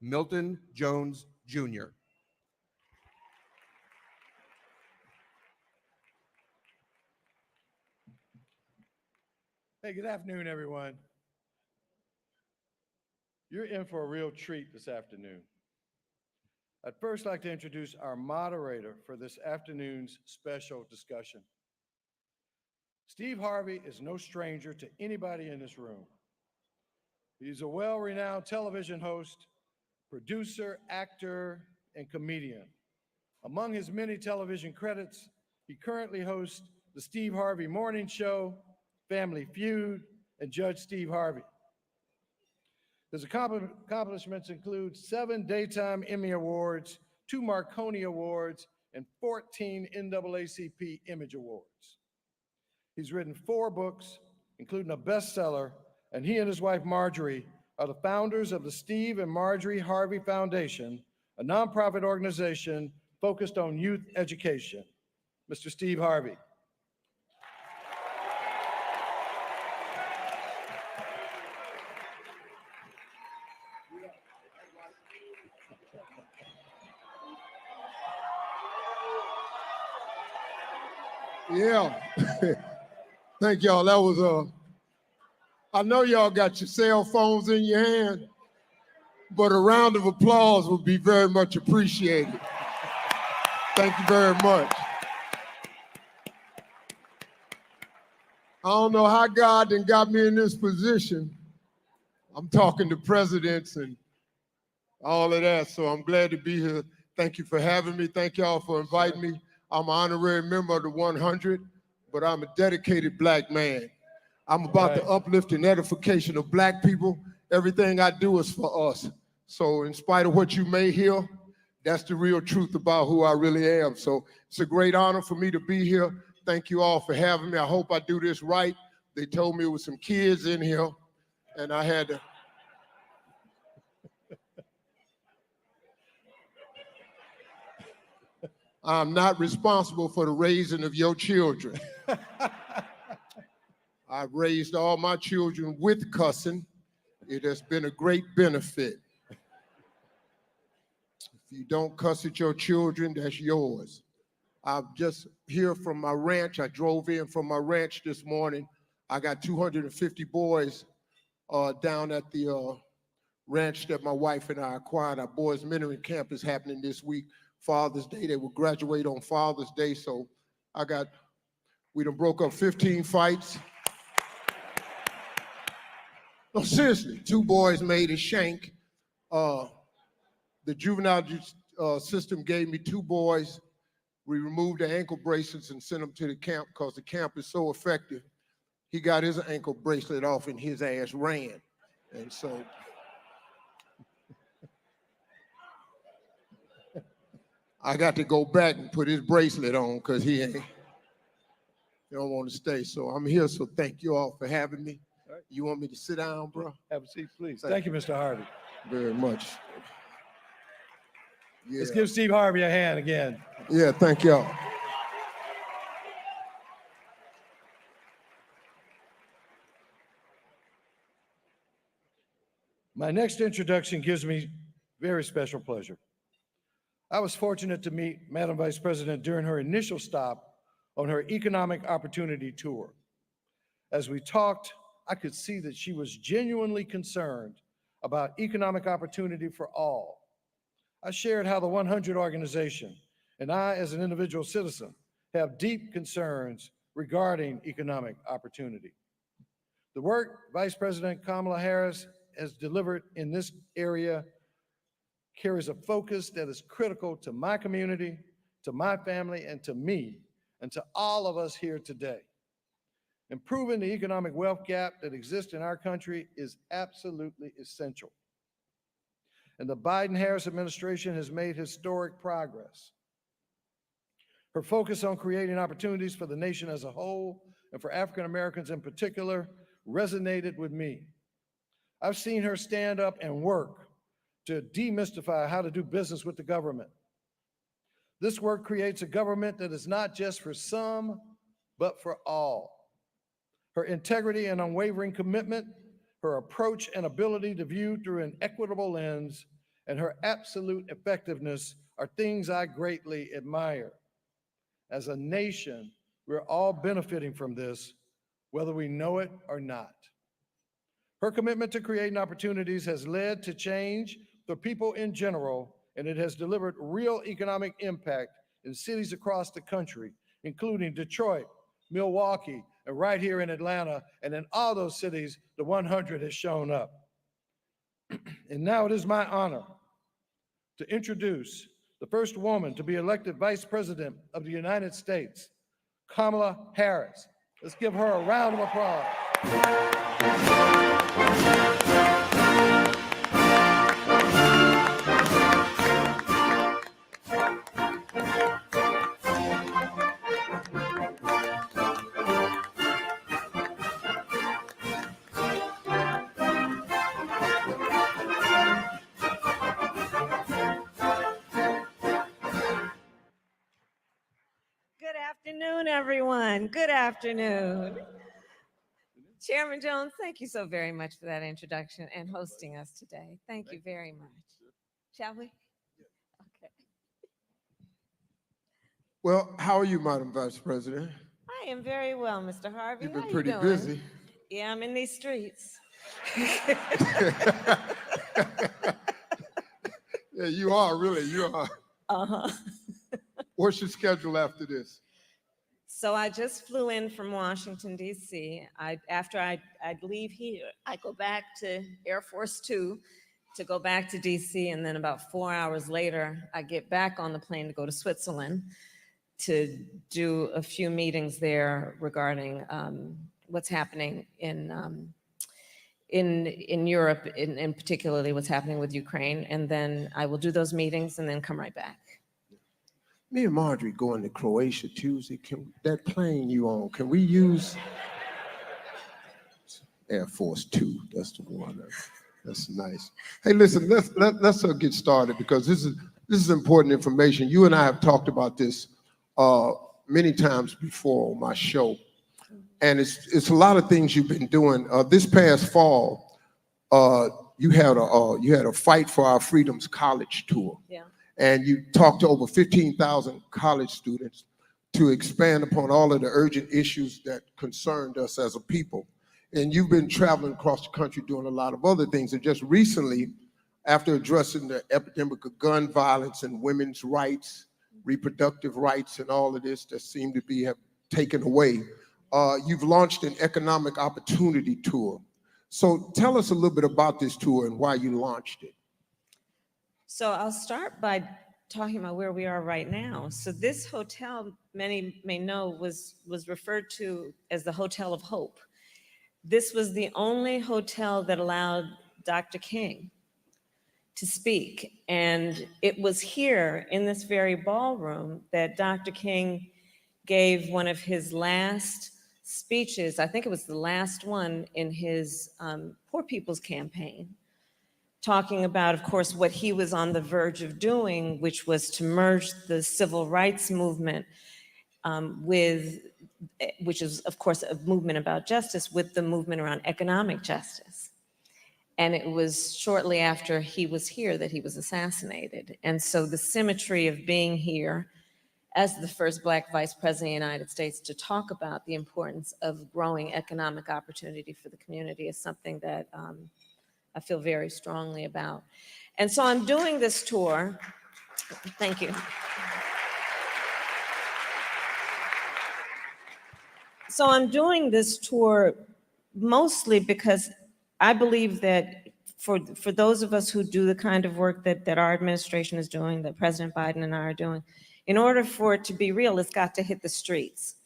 Milton Jones, Jr. Hey, good afternoon, everyone. You're in for a real treat this afternoon. I'd first like to introduce our moderator for this afternoon's special discussion. Steve Harvey is no stranger to anybody in this room. He's a well-renowned television host, producer, actor, and comedian. Among his many television credits, he currently hosts the Steve Harvey Morning Show, Family Feud, and Judge Steve Harvey. His accomplishments include 7 Daytime Emmy Awards, 2 Marconi Awards, and 14 NAACP Image Awards. He's written 4 books, including a bestseller, and he and his wife Marjorie are the founders of the Steve and Marjorie Harvey Foundation, a nonprofit organization focused on youth education. Mr. Steve Harvey. Yeah. Thank y'all. That was I know y'all got your cell phones in your hand, but a round of applause would be very much appreciated. Thank you very much. I don't know how God done got me in this position. I'm talking to presidents and all of that, so I'm glad to be here. Thank you for having me. Thank y'all for inviting me. I'm an honorary member of the 100, but I'm a dedicated Black man. I'm about the uplift and edification of Black people. Everything I do is for us. So in spite of what you may hear, that's the real truth about who I really am. So it's a great honor for me to be here. Thank you all for having me. I hope I do this right. They told me there was some kids in here, and I had to. I'm not responsible for the raising of your children. I've raised all my children with cussing. It has been a great benefit. If you don't cuss at your children, that's yours. I'm just here from my ranch. I drove in from my ranch this morning. I got 250 boys down at the ranch that my wife and I acquired. Our boys' mentoring camp is happening this week. Father's Day, they will graduate on Father's Day. So we done broke up 15 fights. No, seriously, 2 boys made a shank. The juvenile system gave me 2 boys. We removed the ankle bracelets and sent them to the camp because the camp is so effective. He got his ankle bracelet off and his ass ran. And so I got to go back and put his bracelet on because he don't want to stay. So I'm here, so thank you all for having me. All right. You want me to sit down, bro? Have a seat, please. Thank you, Mr. Harvey. Very much. Yeah. Let's give Steve Harvey a hand again. Yeah, thank y'all. My next introduction gives me very special pleasure. I was fortunate to meet Madam Vice President during her initial stop on her economic opportunity tour. As we talked, I could see that she was genuinely concerned about economic opportunity for all. I shared how the 100 organization and I, as an individual citizen, have deep concerns regarding economic opportunity. The work Vice President Kamala Harris has delivered in this area carries a focus that is critical to my community, to my family, and to me, and to all of us here today. Improving the economic wealth gap that exists in our country is absolutely essential. And the Biden-Harris administration has made historic progress. Her focus on creating opportunities for the nation as a whole, and for African Americans in particular, resonated with me. I've seen her stand up and work to demystify how to do business with the government. This work creates a government that is not just for some, but for all. Her integrity and unwavering commitment, her approach and ability to view through an equitable lens and her absolute effectiveness are things I greatly admire. As a nation, we're all benefiting from this, whether we know it or not. Her commitment to creating opportunities has led to change for people in general, and it has delivered real economic impact in cities across the country, including Detroit, Milwaukee, and right here in Atlanta, and in all those cities, the 100 has shown up. And now it is my honor to introduce the first woman to be elected Vice President of the United States, Kamala Harris. Let's give her a round of applause. Good afternoon, everyone. Good afternoon. Chairman Jones, thank you so very much for that introduction and hosting us today. Thank you very much. Shall we? Okay. Well, how are you, Madam Vice President? I am very well, Mr. Harvey. You've How been you pretty doing? busy. Yeah, I'm in these streets. Yeah, you are, really, you are. Uh-huh. What's your schedule after this? So I just flew in from Washington, D.C. After I'd leave here, I go back to Air Force Two to go back to D.C., and then about 4 hours later, I get back on the plane to go to Switzerland to do a few meetings there regarding what's happening in Europe, and particularly what's happening with Ukraine. And then I will do those meetings and then come right back. Me and Marjorie going to Croatia Tuesday. That plane you on, can we use Air Force Two? That's the one. That's nice. Hey, listen, let's get started, because this is important information. You and I have talked about this many times before on my show, and it's a lot of things you've been doing. This past fall, you had a Fight for Our Freedoms college tour. Yeah. And you talked to over 15,000 college students to expand upon all of the urgent issues that concerned us as a people. And you've been traveling across the country doing a lot of other things. And just recently, after addressing the epidemic of gun violence and women's rights, reproductive rights, and all of this that seem to be have taken away, you've launched an economic opportunity tour. So tell us a little bit about this tour and why you launched it. So I'll start by talking about where we are right now. So this hotel, many may know, was referred to as the Hotel of Hope. This was the only hotel that allowed Dr. King to speak. And it was here in this very ballroom that Dr. King gave one of his last speeches. I think it was the last one in his Poor People's Campaign, talking about, of course, what he was on the verge of doing, which was to merge the civil rights movement which is, of course, a movement about justice, with the movement around economic justice. And it was shortly after he was here that he was assassinated. And so the symmetry of being here as the first Black Vice President of the United States to talk about the importance of growing economic opportunity for the community is something that I feel very strongly about. And so I'm doing this tour. Thank you. So I'm doing this tour mostly because I believe that for those of us who do the kind of work that our administration is doing, that President Biden and I are doing, in order for it to be real, it's got to hit the streets.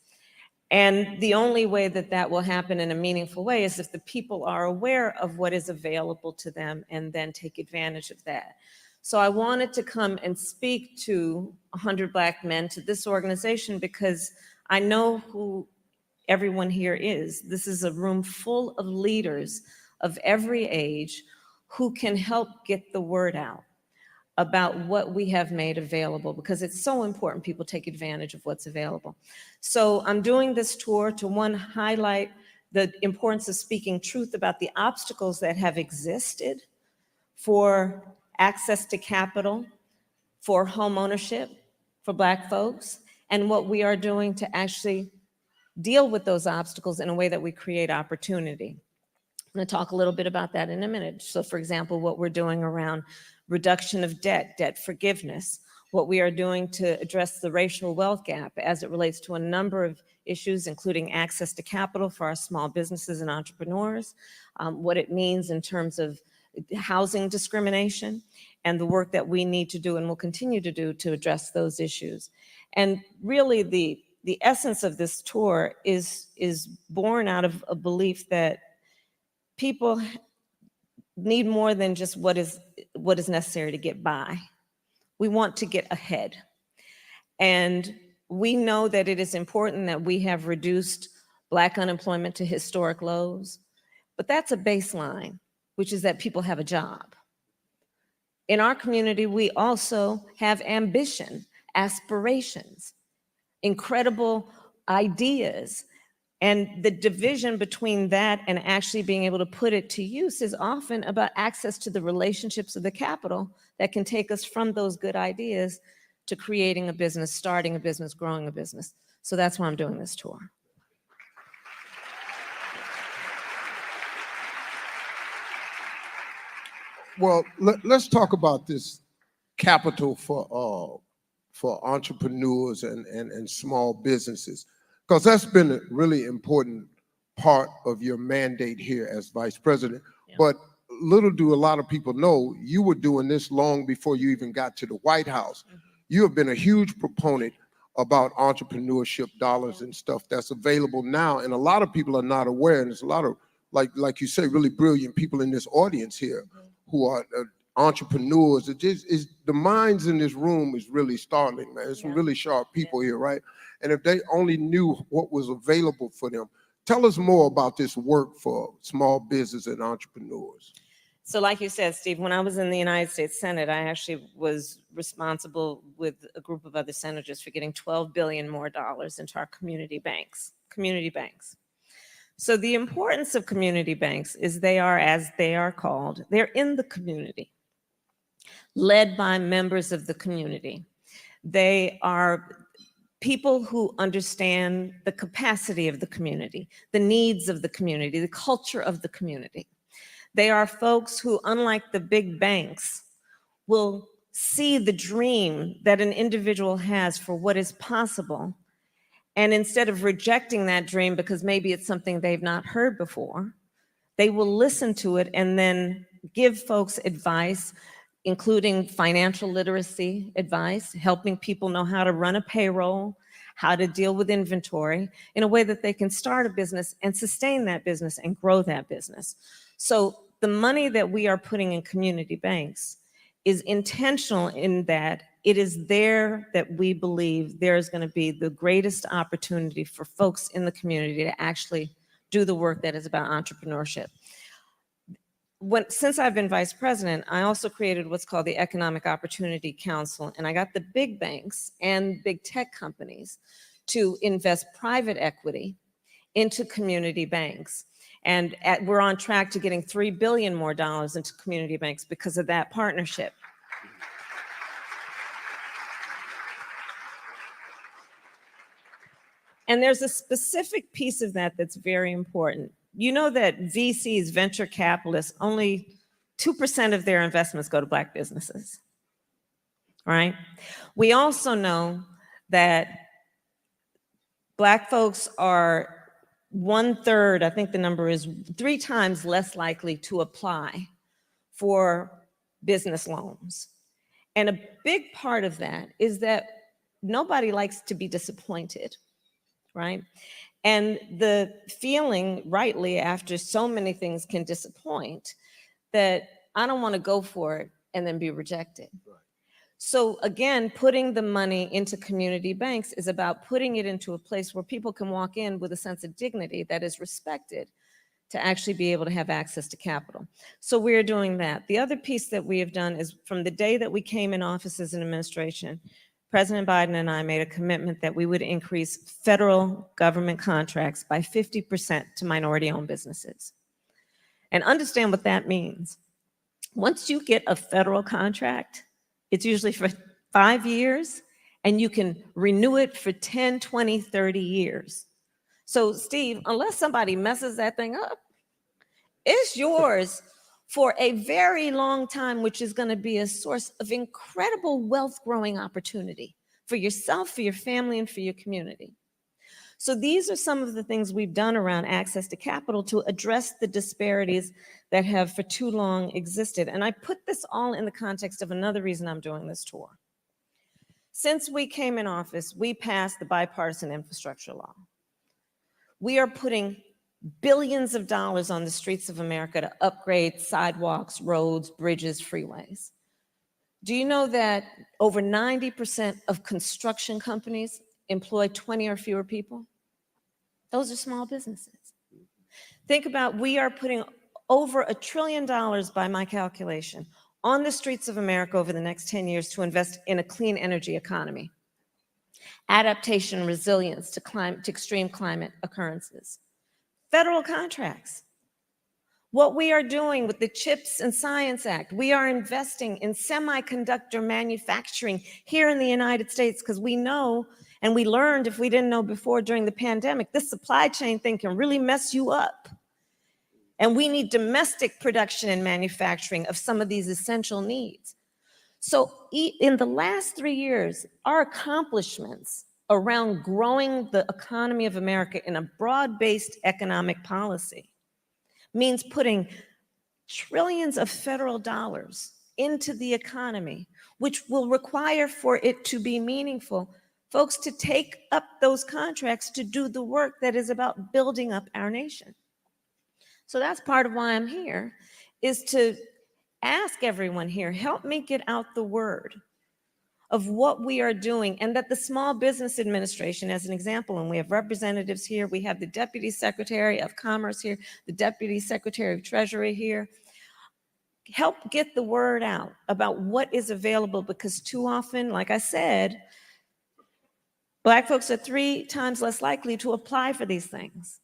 And the only way that that will happen in a meaningful way is if the people are aware of what is available to them and then take advantage of that. So I wanted to come and speak to 100 Black men, to this organization, because I know who everyone here is. This is a room full of leaders of every age who can help get the word out about what we have made available, because it's so important people take advantage of what's available. So I'm doing this tour to, one, highlight the importance of speaking truth about the obstacles that have existed for access to capital for home ownership for Black folks, and what we are doing to actually deal with those obstacles in a way that we create opportunity. I'm going to talk a little bit about that in a minute. So for example, what we're doing around reduction of debt, debt forgiveness, what we are doing to address the racial wealth gap as it relates to a number of issues, including access to capital for our small businesses and entrepreneurs, what it means in terms of housing discrimination, and the work that we need to do and will continue to do to address those issues. And really the essence of this tour is born out of a belief that people need more than just what is necessary to get by. We want to get ahead. And we know that it is important that we have reduced Black unemployment to historic lows, but that's a baseline, which is that people have a job. In our community, we also have ambition, aspirations, incredible ideas. And the division between that and actually being able to put it to use is often about access to the relationships of the capital that can take us from those good ideas to creating a business, starting a business, growing a business. So that's why I'm doing this tour. Well, let's talk about this capital for entrepreneurs and small businesses, because that's been a really important part of your mandate here as vice president. Yeah. But little do a lot of people know, you were doing this long before you even got to the White House. Mm-hmm. You have been a huge proponent about entrepreneurship dollars and stuff that's available now, and a lot of people are not aware, and there's a lot of, like you say, really brilliant people in this audience here. Mm-hmm. Who are entrepreneurs. It is the minds in this room is really startling, man. There's some really sharp people here, right? And if they only knew what was available for them. Tell us more about this work for small business and entrepreneurs. So like you said, Steve, when I was in the United States Senate, I actually was responsible with a group of other senators for getting $12 billion more into our community banks. So the importance of community banks is they are, as they are called, they're in the community, led by members of the community. They are people who understand the capacity of the community, the needs of the community, the culture of the community. They are folks who, unlike the big banks, will see the dream that an individual has for what is possible. And instead of rejecting that dream because maybe it's something they've not heard before, they will listen to it and then give folks advice, including financial literacy advice, helping people know how to run a payroll, how to deal with inventory in a way that they can start a business and sustain that business and grow that business. So the money that we are putting in community banks is intentional in that it is there that we believe there is going to be the greatest opportunity for folks in the community to actually do the work that is about entrepreneurship. Since I've been vice president, I also created what's called the Economic Opportunity Council, and I got the big banks and big tech companies to invest private equity into community banks. And we're on track to getting $3 billion more into community banks because of that partnership. And there's a specific piece of that that's very important. You know that VCs, venture capitalists, only 2% of their investments go to Black businesses, right? We also know that Black folks are 1/3, I think the number is 3 times less likely to apply for business loans. And a big part of that is that nobody likes to be disappointed, right? And the feeling, rightly, after so many things can disappoint, that I don't want to go for it and then be rejected. Right. So again, putting the money into community banks is about putting it into a place where people can walk in with a sense of dignity that is respected to actually be able to have access to capital. So we're doing that. The other piece that we have done is from the day that we came in office as an administration, President Biden and I made a commitment that we would increase federal government contracts by 50% to minority-owned businesses. And understand what that means. Once you get a federal contract, it's usually for 5 years, and you can renew it for 10, 20, 30 years. So, Steve, unless somebody messes that thing up, it's yours for a very long time, which is going to be a source of incredible wealth growing opportunity for yourself, for your family, and for your community. So these are some of the things we've done around access to capital to address the disparities that have for too long existed. And I put this all in the context of another reason I'm doing this tour. Since we came in office, we passed the bipartisan infrastructure law. We are putting billions of dollars on the streets of America to upgrade sidewalks, roads, bridges, freeways. Do you know that over 90% of construction companies employ 20 or fewer people? Those are small businesses. Think about, we are putting over $1 trillion, by my calculation, on the streets of America over the next 10 years to invest in a clean energy economy, adaptation, resilience to extreme climate occurrences. Federal contracts. What we are doing with the CHIPS and Science Act, we are investing in semiconductor manufacturing here in the United States because we know, and we learned if we didn't know before during the pandemic, this supply chain thing can really mess you up. And we need domestic production and manufacturing of some of these essential needs. So in the last 3 years, our accomplishments around growing the economy of America in a broad-based economic policy means putting trillions of federal dollars into the economy, which will require for it to be meaningful, folks to take up those contracts to do the work that is about building up our nation. So that's part of why I'm here, is to ask everyone here, help me get out the word of what we are doing, and that the Small Business Administration, as an example, and we have representatives here, we have the Deputy Secretary of Commerce here, the Deputy Secretary of Treasury here, help get the word out about what is available, because too often, like I said, Black folks are 3 times less likely to apply for these things.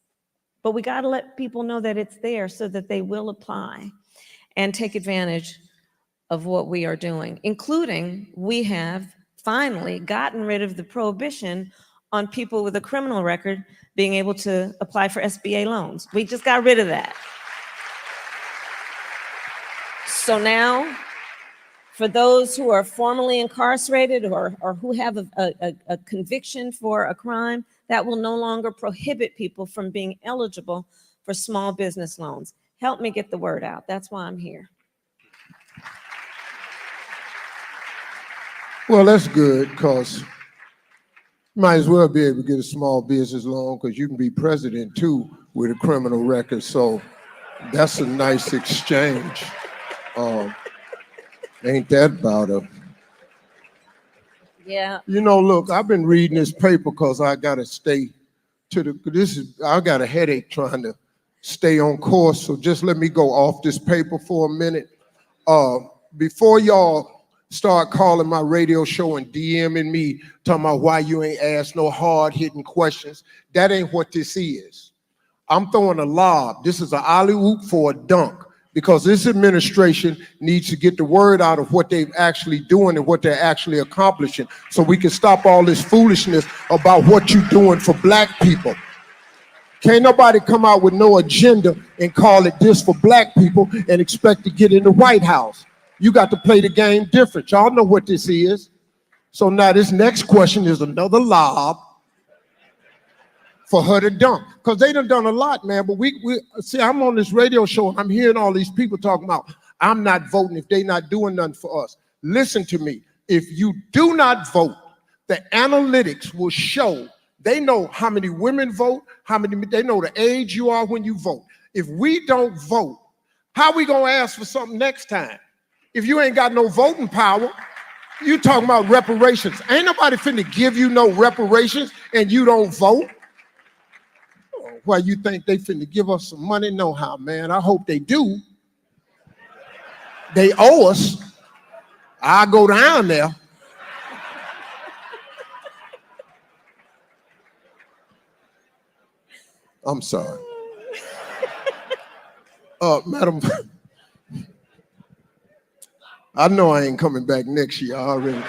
But we got to let people know that it's there so that they will apply and take advantage of what we are doing, including we have finally gotten rid of the prohibition on people with a criminal record being able to apply for SBA loans. We just got rid of that. So now, for those who are formerly incarcerated or who have a conviction for a crime, that will no longer prohibit people from being eligible for small business loans. Help me get the word out. That's why I'm here. Well, that's good, because you might as well be able to get a small business loan, because you can be president too with a criminal record. So that's a nice exchange. Ain't that about it? Yeah. You know, look, I've been reading this paper because I gotta stay to the, I got a headache trying to stay on course. So just let me go off this paper for a minute. Before y'all start calling my radio show and DMing me, talking about why you ain't asked no hard-hitting questions, that ain't what this is. I'm throwing a lob. This is an alley-oop for a dunk, because this administration needs to get the word out of what they're actually doing and what they're actually accomplishing, so we can stop all this foolishness about what you're doing for Black people. Can't nobody come out with no agenda and call it this for Black people and expect to get in the White House. You got to play the game different. Y'all know what this is. So now this next question is another lob for her to dunk, because they done a lot, man. But we see, I'm on this radio show and I'm hearing all these people talking about, I'm not voting if they not doing nothing for us. Listen to me. If you do not vote, the analytics will show, they know how many women vote, they know the age you are when you vote. If we don't vote, how we gonna ask for something next time? If you ain't got no voting power, you talking about reparations. Ain't nobody finna give you no reparations and you don't vote. Why you think they finna give us some money? No how, man. I hope they do. They owe us. I'll go down there. I'm sorry. Madam I know I ain't coming back next year. I already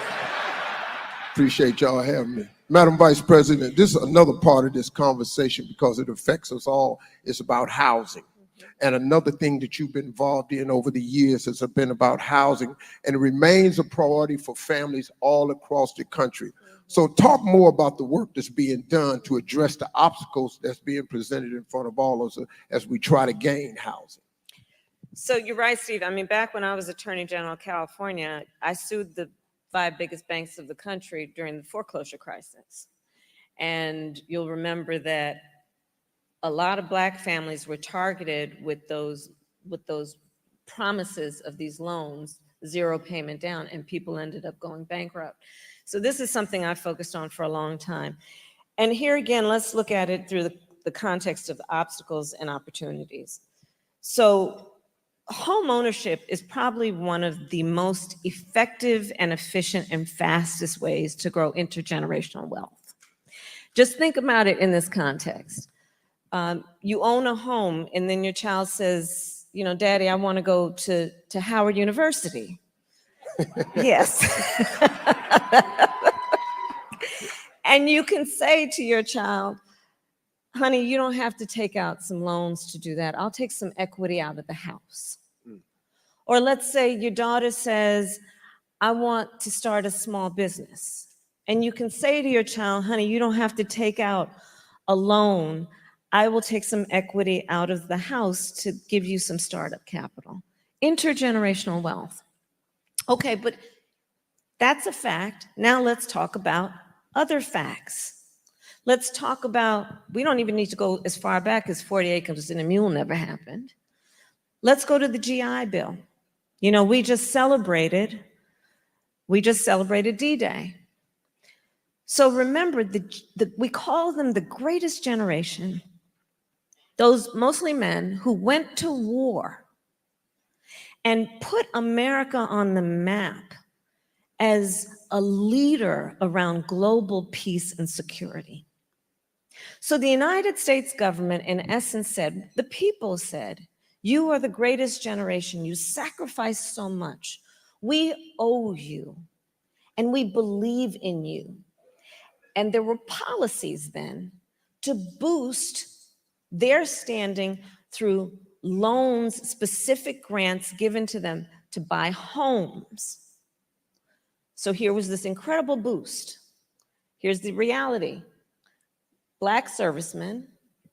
appreciate y'all having me. Madam Vice President, this is another part of this conversation because it affects us all. It's about housing. And another thing that you've been involved in over the years has been about housing, and it remains a priority for families all across the country. So talk more about the work that's being done to address the obstacles that's being presented in front of all of us as we try to gain housing. So you're right, Steve. I mean, back when I was Attorney General of California, I sued the 5 biggest banks of the country during the foreclosure crisis. And you'll remember that a lot of Black families were targeted with those promises of these loans, 0 payment down, and people ended up going bankrupt. So this is something I focused on for a long time. And here again, let's look at it through the context of obstacles and opportunities. So home ownership is probably one of the most effective and efficient and fastest ways to grow intergenerational wealth. Just think about it in this context. You own a home and then your child says, you know, Daddy, I want to go to Howard University. Yes. And you can say to your child, honey, you don't have to take out some loans to do that. I'll take some equity out of the house. Or let's say your daughter says, I want to start a small business. And you can say to your child, honey, you don't have to take out a loan. I will take some equity out of the house to give you some startup capital. Intergenerational wealth. Okay, but that's a fact. Now let's talk about other facts. Let's talk about, we don't even need to go as far back as 40 acres and a mule never happened. Let's go to the GI Bill. You know, we just celebrated D-Day. So remember, we call them the greatest generation, those mostly men who went to war and put America on the map as a leader around global peace and security. So the United States government, in essence, said, the people said, you are the greatest generation. You sacrificed so much. We owe you, and we believe in you. And there were policies then to boost their standing through loans, specific grants given to them to buy homes. So here was this incredible boost. Here's the reality. Black servicemen,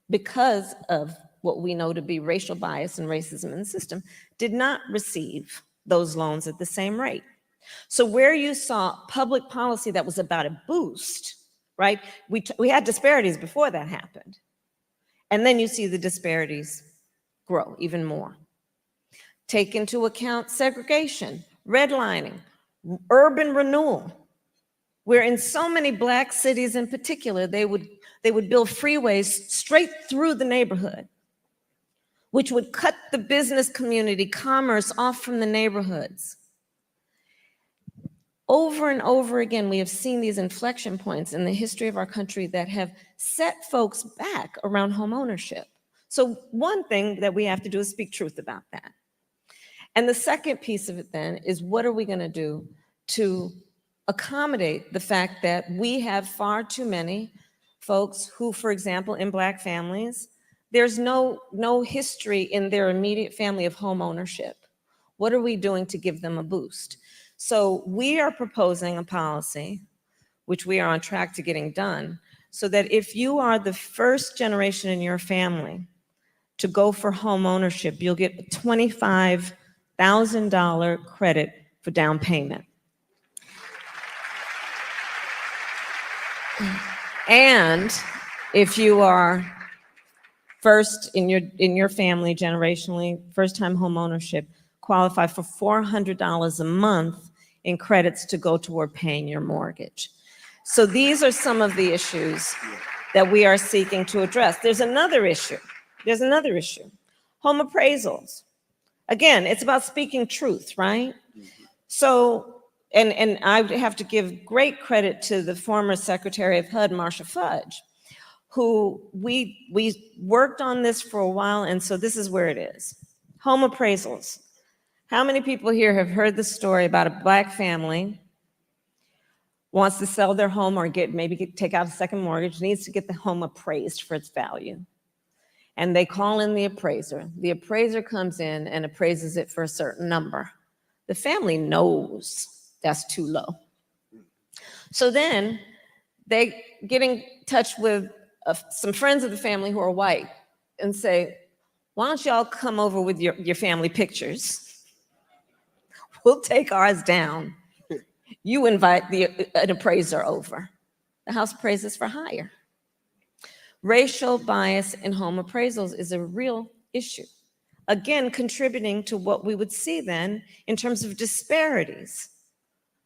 because of what we know to be racial bias and racism in the system, did not receive those loans at the same rate. So where you saw public policy that was about a boost, right? We had disparities before that happened. And then you see the disparities grow even more. Take into account segregation, redlining, urban renewal, where in so many Black cities in particular, they would build freeways straight through the neighborhood, which would cut the business community, commerce off from the neighborhoods. Over and over again, we have seen these inflection points in the history of our country that have set folks back around home ownership. So one thing that we have to do is speak truth about that. And the second piece of it then is, what are we going to do to accommodate the fact that we have far too many folks who, for example, in Black families, there's no history in their immediate family of home ownership. What are we doing to give them a boost? So we are proposing a policy, which we are on track to getting done, so that if you are the first generation in your family to go for home ownership, you'll get a $25,000 credit for down payment. And if you are first in your family generationally, first-time home ownership, qualify for $400 a month in credits to go toward paying your mortgage. So these are some of the issues that we are seeking to address. There's another issue. Home appraisals. Again, it's about speaking truth, right? So, and I have to give great credit to the former Secretary of HUD, Marcia Fudge, who we worked on this for a while, and so this is where it is. Home appraisals. How many people here have heard the story about a Black family wants to sell their home or take out a second mortgage, needs to get the home appraised for its value? And they call in the appraiser. The appraiser comes in and appraises it for a certain number. The family knows that's too low. So then they get in touch with some friends of the family who are white and say, why don't y'all come over with your family pictures? We'll take ours down. You invite an appraiser over. The house appraises for higher. Racial bias in home appraisals is a real issue. Again, contributing to what we would see then in terms of disparities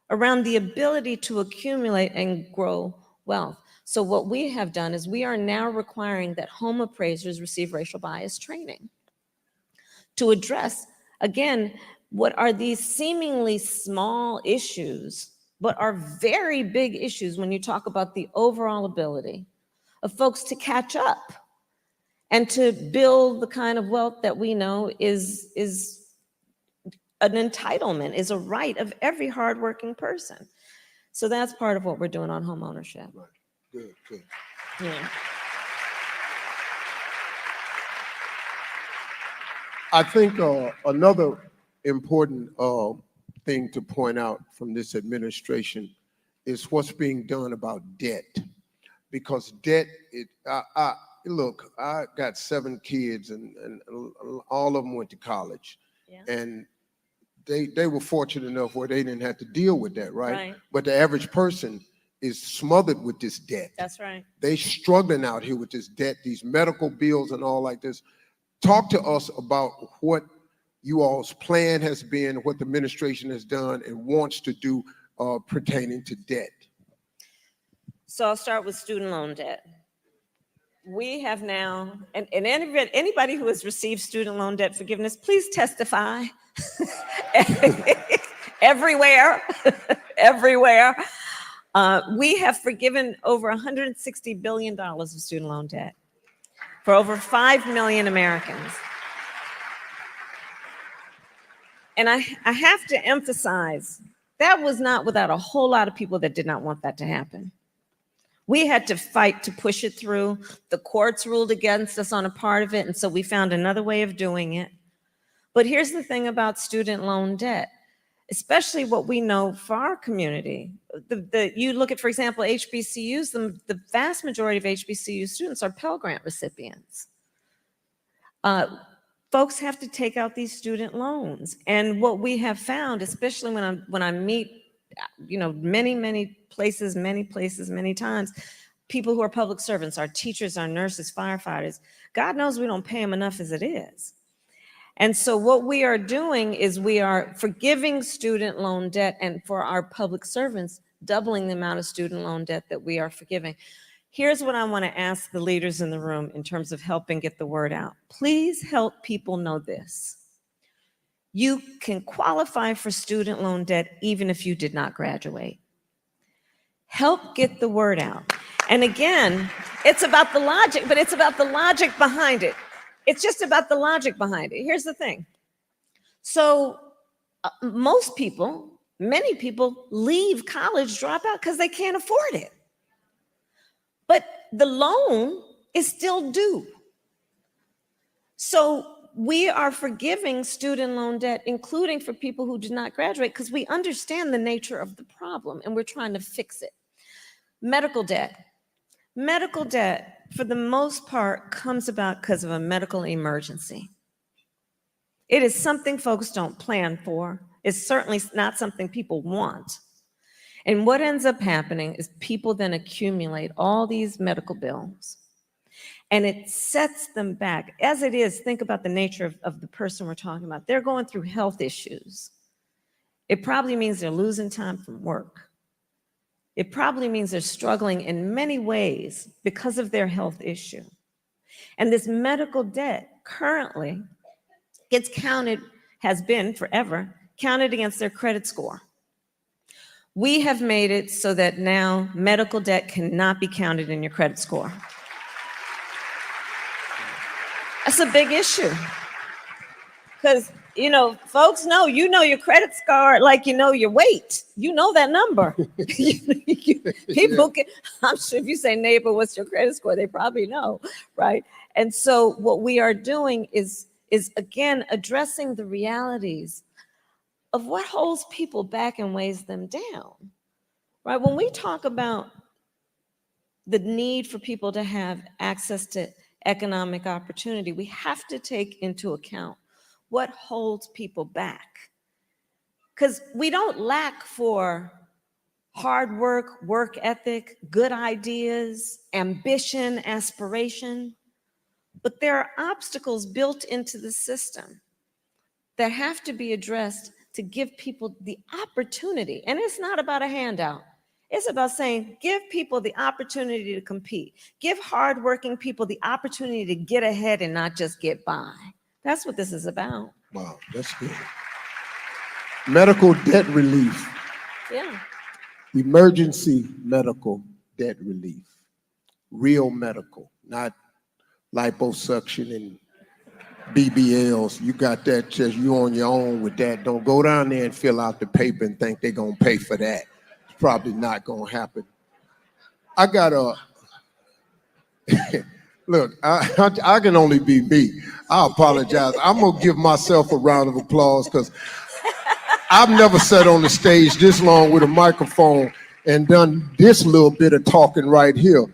around the ability to accumulate and grow wealth. So what we have done is we are now requiring that home appraisers receive racial bias training to address, again, what are these seemingly small issues, but are very big issues when you talk about the overall ability of folks to catch up and to build the kind of wealth that we know is an entitlement, is a right of every hardworking person. So that's part of what we're doing on home ownership. Right. Good, good. Yeah. I think another important thing to point out from this administration is what's being done about debt. Because debt, look, I got 7 kids and all of them went to college. Yeah. And they were fortunate enough where they didn't have to deal with that, right? Right. But the average person is smothered with this debt. That's right. They struggling out here with this debt, these medical bills and all like this. Talk to us about what you all's plan has been, what the administration has done and wants to do pertaining to debt. So I'll start with student loan debt. We have now, and anybody who has received student loan debt forgiveness, please testify. Everywhere, everywhere. We have forgiven over $160 billion of student loan debt for over 5 million Americans. And I have to emphasize, that was not without a whole lot of people that did not want that to happen. We had to fight to push it through. The courts ruled against us on a part of it, and so we found another way of doing it. But here's the thing about student loan debt, especially what we know for our community. You look at, for example, HBCUs, the vast majority of HBCU students are Pell Grant recipients. Folks have to take out these student loans. And what we have found, especially when I meet, many places, many times, people who are public servants, our teachers, our nurses, firefighters, God knows we don't pay them enough as it is. And so what we are doing is we are forgiving student loan debt, and for our public servants, doubling the amount of student loan debt that we are forgiving. Here's what I want to ask the leaders in the room in terms of helping get the word out. Please help people know this. You can qualify for student loan debt even if you did not graduate. Help get the word out. And again, it's about the logic, but it's about the logic behind it. It's just about the logic behind it. Here's the thing. So most people, many people leave college, drop out because they can't afford it. But the loan is still due. So we are forgiving student loan debt, including for people who did not graduate, because we understand the nature of the problem and we're trying to fix it. Medical debt. Medical debt, for the most part, comes about because of a medical emergency. It is something folks don't plan for. It's certainly not something people want. And what ends up happening is people then accumulate all these medical bills, and it sets them back. As it is, think about the nature of the person we're talking about. They're going through health issues. It probably means they're losing time from work. It probably means they're struggling in many ways because of their health issue. And this medical debt currently gets counted, has been forever, counted against their credit score. We have made it so that now medical debt cannot be counted in your credit score. That's a big issue. Because you know, folks know, you know your credit score, like you know your weight. You know that number. People can, I'm sure if you say, neighbor, what's your credit score? They probably know, right? And so what we are doing is again addressing the realities of what holds people back and weighs them down, right? When we talk about the need for people to have access to economic opportunity, we have to take into account what holds people back. Because we don't lack for hard work, work ethic, good ideas, ambition, aspiration, but there are obstacles built into the system that have to be addressed to give people the opportunity. And it's not about a handout. It's about saying, give people the opportunity to compete. Give hardworking people the opportunity to get ahead and not just get by. That's what this is about. Wow, that's good. Medical debt relief. Yeah. Emergency medical debt relief. Real medical, not liposuction and BBLs. You got that, just you on your own with that. Don't go down there and fill out the paper and think they're gonna pay for that. It's probably not gonna happen. I got a, look, I can only be me. I apologize. I'm gonna give myself a round of applause because I've never sat on the stage this long with a microphone and done this little bit of talking right here.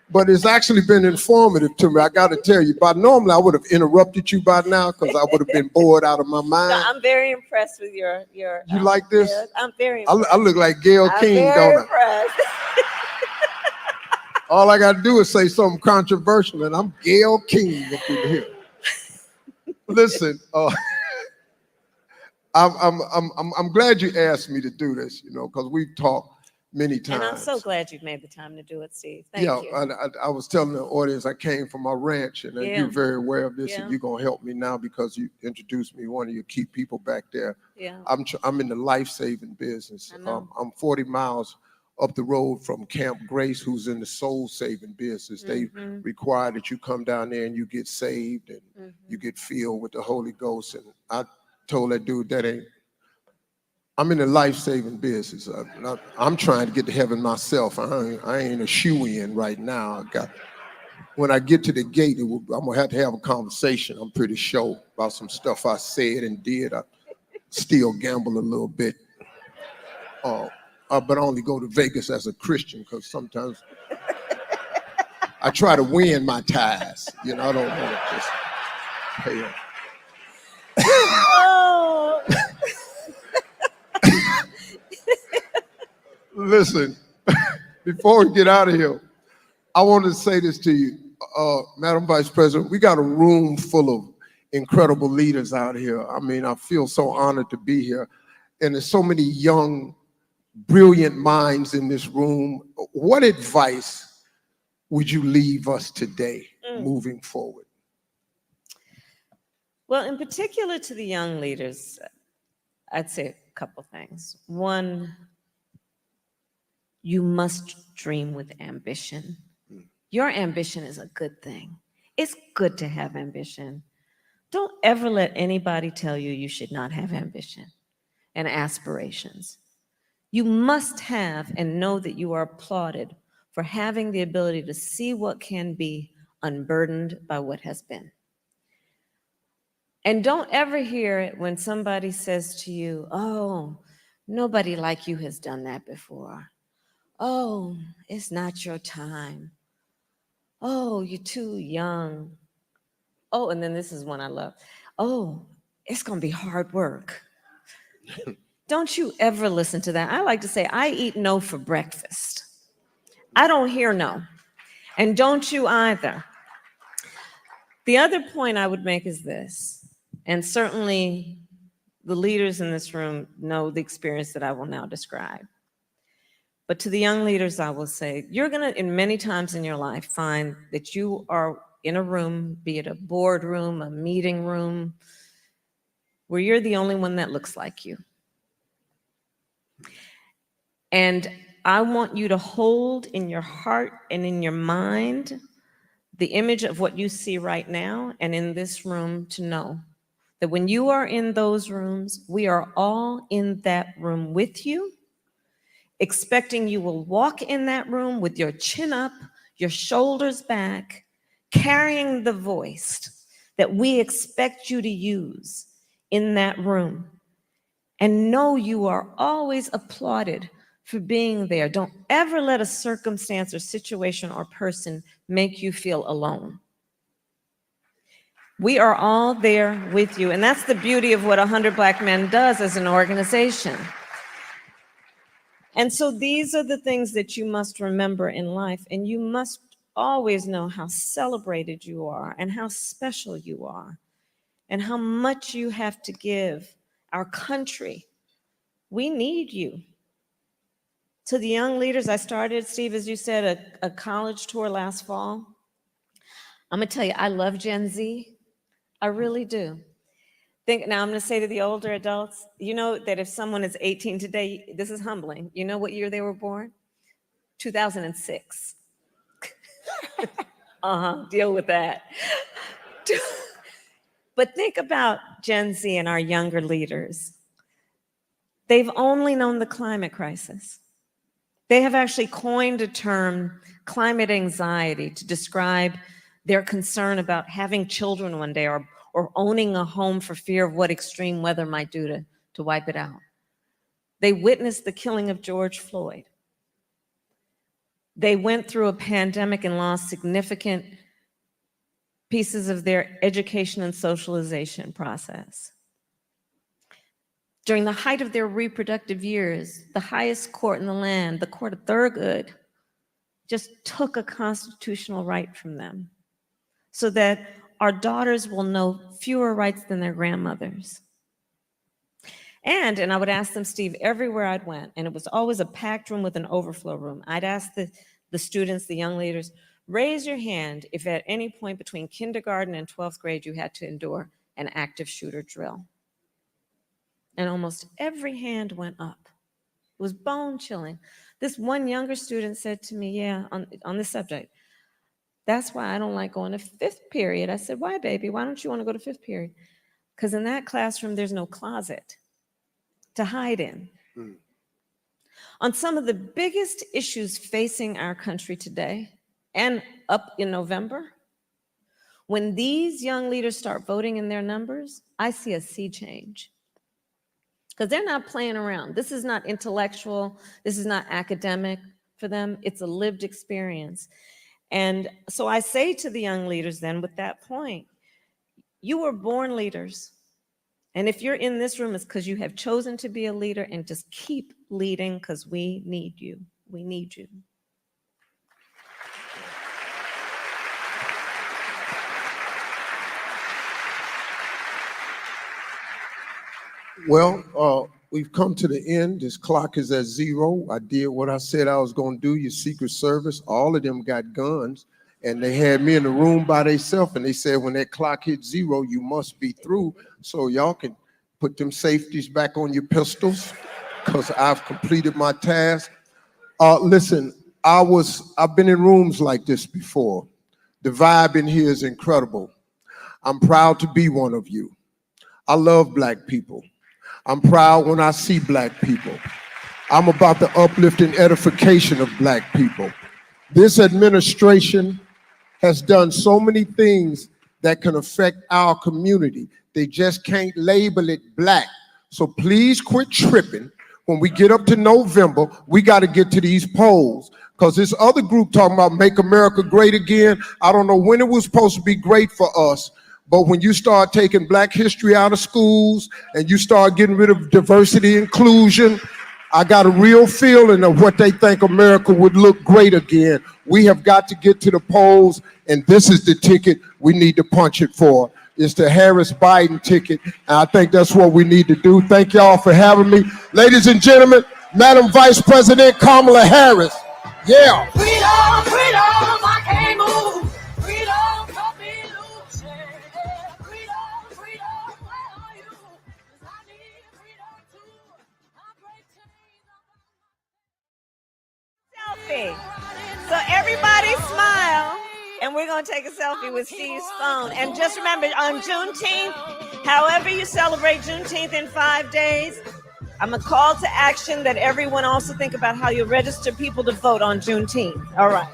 But it's actually been informative to me. I got to tell you, normally I would have interrupted you by now because I would have been bored out of my mind. No, I'm very impressed with your. You like this? Yeah, I'm very impressed. I look like Gayle King, don't I? Impressed. All I got to do is say something controversial, and I'm Gayle King up in here. Listen, I'm glad you asked me to do this, you know, because we've talked many times. And I'm so glad you've made the time to do it, Steve. Thank you. I was telling the audience I came from my ranch, and you're very aware of this, and you're gonna help me now because you introduced me one of your key people back there. Yeah. I'm in the life-saving business. I'm 40 miles up the road from Camp Grace, who's in the soul-saving business. They require that you come down there and you get saved and you get filled with the Holy Ghost. And I told that dude that ain't. I'm in the life-saving business. I'm trying to get to heaven myself. I ain't a shoe-in right now. When I get to the gate, I'm gonna have a conversation, I'm pretty sure, about some stuff I said and did. I still gamble a little bit. But I only go to Vegas as a Christian because sometimes I try to win my ties. You know, I don't want to just pay up. Oh. Listen, before we get out of here, I want to say this to you, Madam Vice President. We got a room full of incredible leaders out here. I mean, I feel so honored to be here. And there's so many young, brilliant minds in this room. What advice would you leave us today moving forward? Well, in particular to the young leaders, I'd say a couple things. One, you must dream with ambition. Your ambition is a good thing. It's good to have ambition. Don't ever let anybody tell you you should not have ambition and aspirations. You must have and know that you are applauded for having the ability to see what can be unburdened by what has been. And don't ever hear it when somebody says to you, oh, nobody like you has done that before. Oh, it's not your time. Oh, you're too young. Oh, and then this is one I love. Oh, it's going to be hard work. Don't you ever listen to that. I like to say, I eat no for breakfast. I don't hear no. And don't you either. The other point I would make is this, and certainly the leaders in this room know the experience that I will now describe. But to the young leaders, I will say, you're going to, in many times in your life, find that you are in a room, be it a boardroom, a meeting room, where you're the only one that looks like you. And I want you to hold in your heart and in your mind the image of what you see right now and in this room to know that when you are in those rooms, we are all in that room with you, expecting you will walk in that room with your chin up, your shoulders back, carrying the voice that we expect you to use in that room. And know you are always applauded for being there. Don't ever let a circumstance or situation or person make you feel alone. We are all there with you, and that's the beauty of what 100 Black Men does as an organization. And so these are the things that you must remember in life, and you must always know how celebrated you are and how special you are and how much you have to give our country. We need you. To the young leaders, I started, Steve, as you said, a college tour last fall. I'm gonna tell you, I love Gen Z. I really do. Now I'm gonna say to the older adults, you know that if someone is 18 today, this is humbling. You know what year they were born? 2006. Deal with that. But think about Gen Z and our younger leaders. They've only known the climate crisis. They have actually coined a term, climate anxiety, to describe their concern about having children one day or owning a home for fear of what extreme weather might do to wipe it out. They witnessed the killing of George Floyd. They went through a pandemic and lost significant pieces of their education and socialization process. During the height of their reproductive years, the highest court in the land, the Court of Thurgood, just took a constitutional right from them so that our daughters will know fewer rights than their grandmothers. And I would ask them, Steve, everywhere I'd went, and it was always a packed room with an overflow room, I'd ask the students, the young leaders, raise your hand if at any point between kindergarten and 12th grade you had to endure an active shooter drill. And almost every hand went up. It was bone chilling. This one younger student said to me, yeah, on this subject, that's why I don't like going to fifth period. I said, why, baby? Why don't you want to go to fifth period? Because in that classroom, there's no closet to hide in. On some of the biggest issues facing our country today and up in November, when these young leaders start voting in their numbers, I see a sea change. Because they're not playing around. This is not intellectual. This is not academic for them. It's a lived experience. And so I say to the young leaders then with that point, you were born leaders. And if you're in this room, it's because you have chosen to be a leader, and just keep leading because we need you. We need you. Well, we've come to the end. This clock is at 0. I did what I said I was going to do. Your Secret Service, all of them got guns, and they had me in the room by themselves, and they said when that clock hits 0, you must be through. So y'all can put them safeties back on your pistols because I've completed my task. Listen, I've been in rooms like this before. The vibe in here is incredible. I'm proud to be one of you. I love Black people. I'm proud when I see Black people. I'm about the uplift and edification of Black people. This administration has done so many things that can affect our community. They just can't label it Black. So please quit tripping. When we get up to November, we got to get to these polls, because this other group talking about make America great again. I don't know when it was supposed to be great for us, but when you start taking Black history out of schools and you start getting rid of diversity inclusion, I got a real feeling of what they think America would look great again. We have got to get to the polls, and this is the ticket we need to punch it for. It's the Harris-Biden ticket, and I think that's what we need to do. Thank y'all for having me. Ladies and gentlemen, Madam Vice President Kamala Harris. Yeah. Freedom, freedom, I can't move. Freedom, don't be losing. Freedom, freedom, where are you? 'Cause I need freedom too. I break chains. Selfie. So everybody smile. And we're going to take a selfie with Steve's phone. And just remember, on Juneteenth, however you celebrate Juneteenth in 5 days, I'm a call to action that everyone also think about how you register people to vote on Juneteenth. All right.